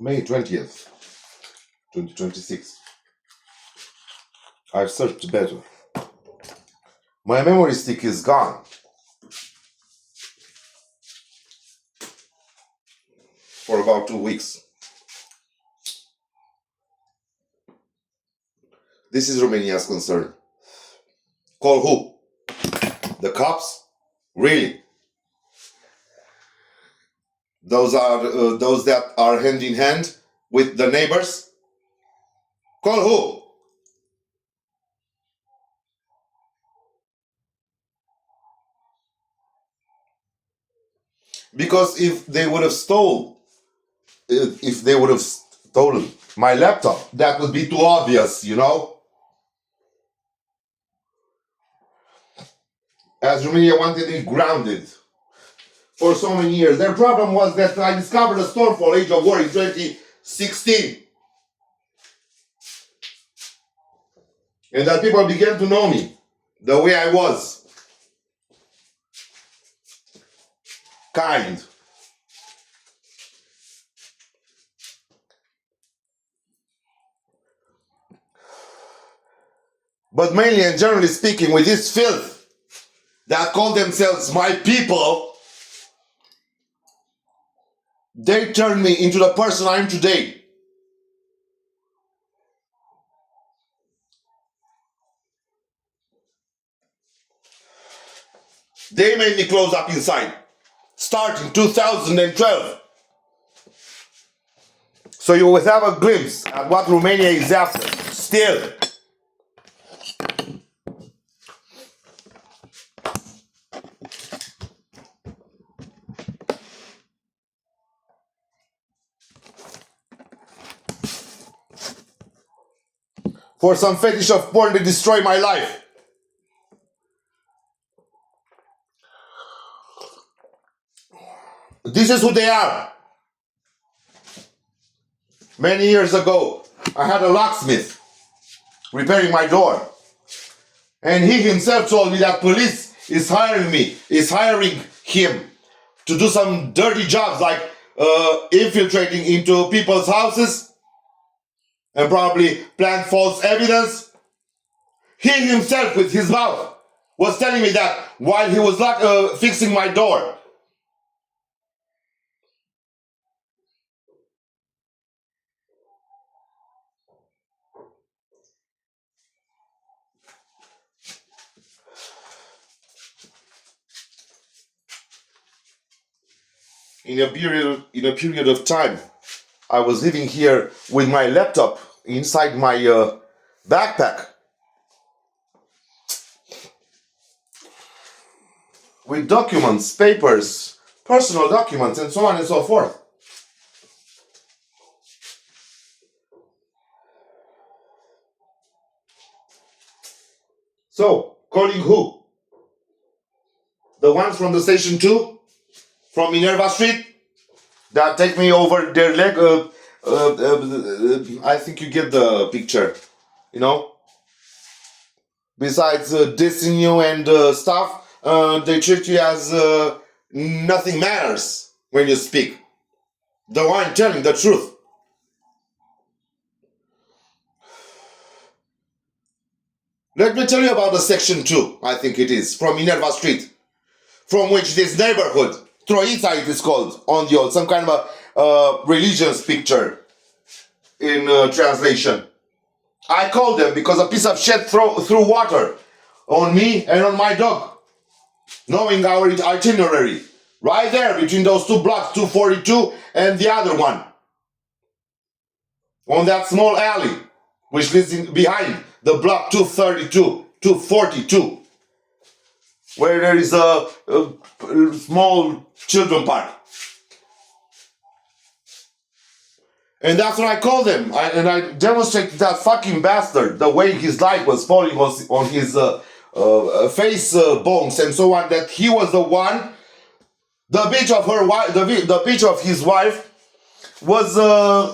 May 20th, 2026. I've searched better. My memory stick is gone. For about 2 weeks. This is Romania's concern. Call who? The cops? Really? Those that are hand in hand with the neighbors? Call who? Because if they would have stolen my laptop, that would be too obvious, you know? As Romania wanted me grounded for so many years. Their problem was that I discovered a Stormfall Age of War in 2016. And that people began to know me the way I was. Kind. But mainly and generally speaking, with this filth that call themselves my people, they turned me into the person I am today. They made me close up inside, starting 2012. So you will have a glimpse at what Romania is after, still. For some fetish of porn, they destroy my life. This is who they are. Many years ago, I had a locksmith repairing my door. And he himself told me that police is hiring him to do some dirty jobs like infiltrating into people's houses and probably plant false evidence. He himself, with his mouth, was telling me that while he was fixing my door. In a period of time, I was living here with my laptop inside my backpack, with documents, papers, personal documents, and so on and so forth. So, calling who? The ones from the station 2? From Minerva Street? That take me over their leg? I think you get the picture, you know? Besides dissing you and stuff, they treat you as nothing matters when you speak. The one telling the truth. Let me tell you about the section 2, I think it is, from Minerva Street, from which this neighborhood, Troița it is called, on the old, some kind of a religious picture in translation. I called them because a piece of shit threw water on me and on my dog, knowing our itinerary, right there between those two blocks, 242 and the other one, on that small alley, which leads behind the block 232, 242, where there is a small children park. And that's what I called them. I demonstrated that fucking bastard, the way his life was falling on his face bones and so on, that he was the one, the bitch of her wife, the bitch of his wife, was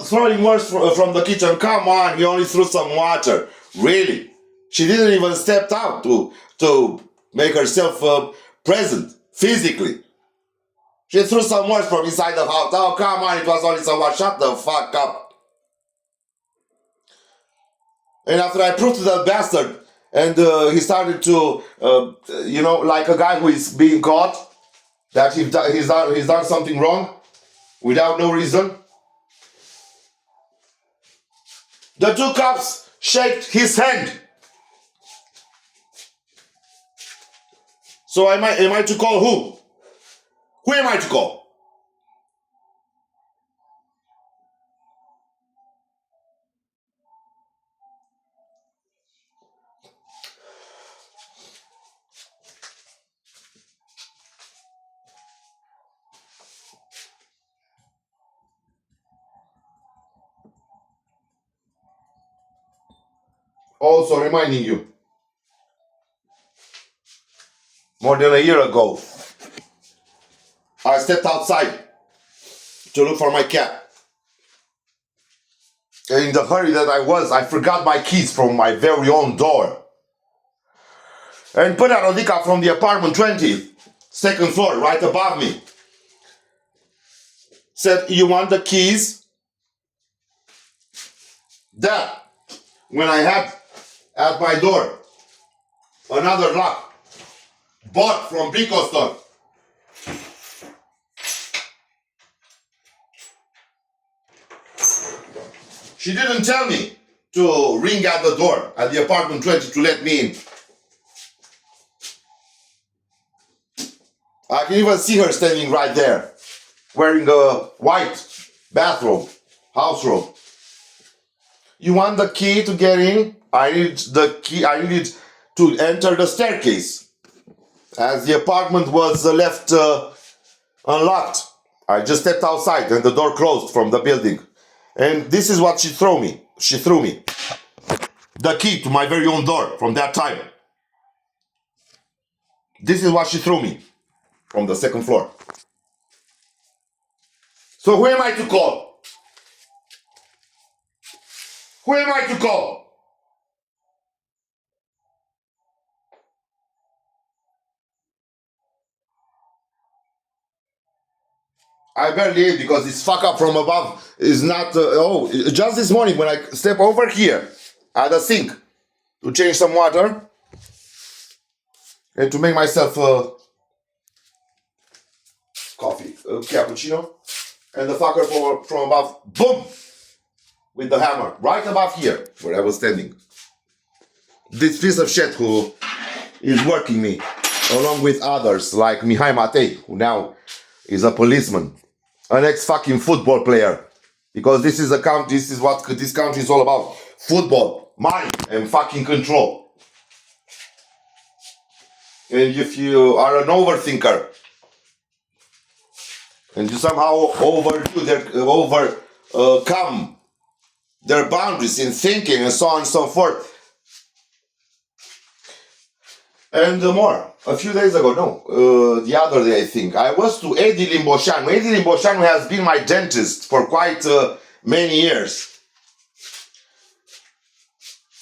throwing words from the kitchen. Come on, he only threw some water. Really? She didn't even step out to make herself present physically. She threw some words from inside the house. Oh, come on, it was only someone. Shut the fuck up. And after I proved to that bastard, and he started to, like a guy who is being caught, that he's done something wrong without no reason. The two cops shaked his hand. So am I to call who? Who am I to call? Also reminding you, more than a year ago, I stepped outside to look for my cat. And in the hurry that I forgot my keys from my very own door. And Până Rodica from the apartment 20, second floor, right above me, said, "You want the keys?" That, when I had at my door another lock bought from Brico store. She didn't tell me to ring at the door at the apartment 20 to let me in. I can even see her standing right there, wearing a white bathrobe, house robe. You want the key to get in? I need the key. I needed to enter the staircase, as the apartment was left unlocked. I just stepped outside and the door closed from the building. And this is what she threw me. She threw me the key to my very own door from that time. This is what she threw me from the second floor. So who am I to call? Who am I to call? I barely ate because this fuck up from above is not... just this morning when I step over here at the sink to change some water and to make myself coffee, cappuccino, and the fucker from above, boom, with the hammer, right above here where I was standing. This piece of shit who is working me, along with others like Mihai Matei, who now is a policeman, an ex-fucking football player, because this is what this country is all about: football, money, and fucking control. And if you are an overthinker and you somehow overcome their boundaries in thinking and so on and so forth. And more. A few days ago, the other day I think, I was to Edi Limboșanu. Edi Limboșanu has been my dentist for quite many years.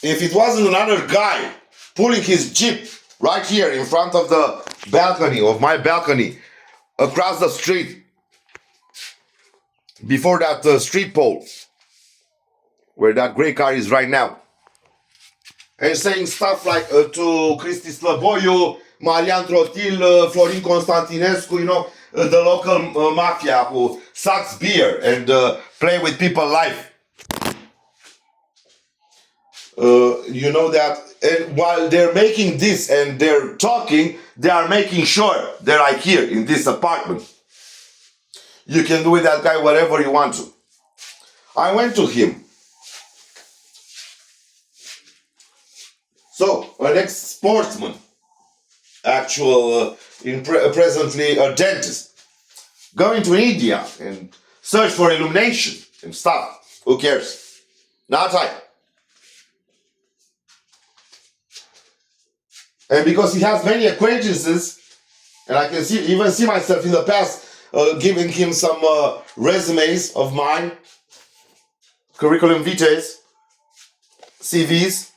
If it wasn't another guy pulling his jeep right here in front of the balcony, of my balcony, across the street, before that street pole, where that gray car is right now, and saying stuff like to Cristi Slăboiu, Marian Trotil, Florin Constantinescu, the local mafia who sucks beer and play with people's life. That, and while they're making this and they're talking, they are making sure they're like here in this apartment. You can do with that guy whatever you want to. I went to him. So, an ex-sportsman, presently a dentist, going to India and search for illumination and stuff. Who cares? Not I. And because he has many acquaintances, and I can even see myself in the past giving him some resumes of mine, curriculum vitae, CVs.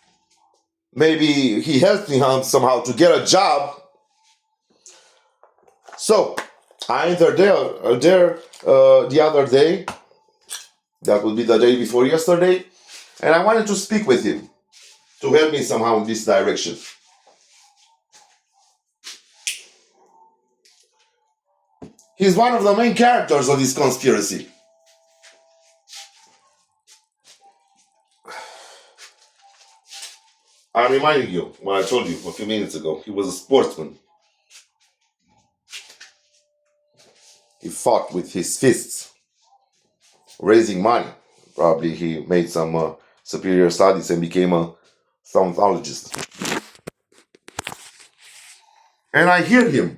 Maybe he helped me somehow to get a job. So, I entered there the other day. That would be the day before yesterday, and I wanted to speak with him to help me somehow in this direction. He's one of the main characters of this conspiracy. I'm reminding you what I told you a few minutes ago. He was a sportsman. He fought with his fists, raising money. Probably he made some superior studies and became a thaumatologist. And I hear him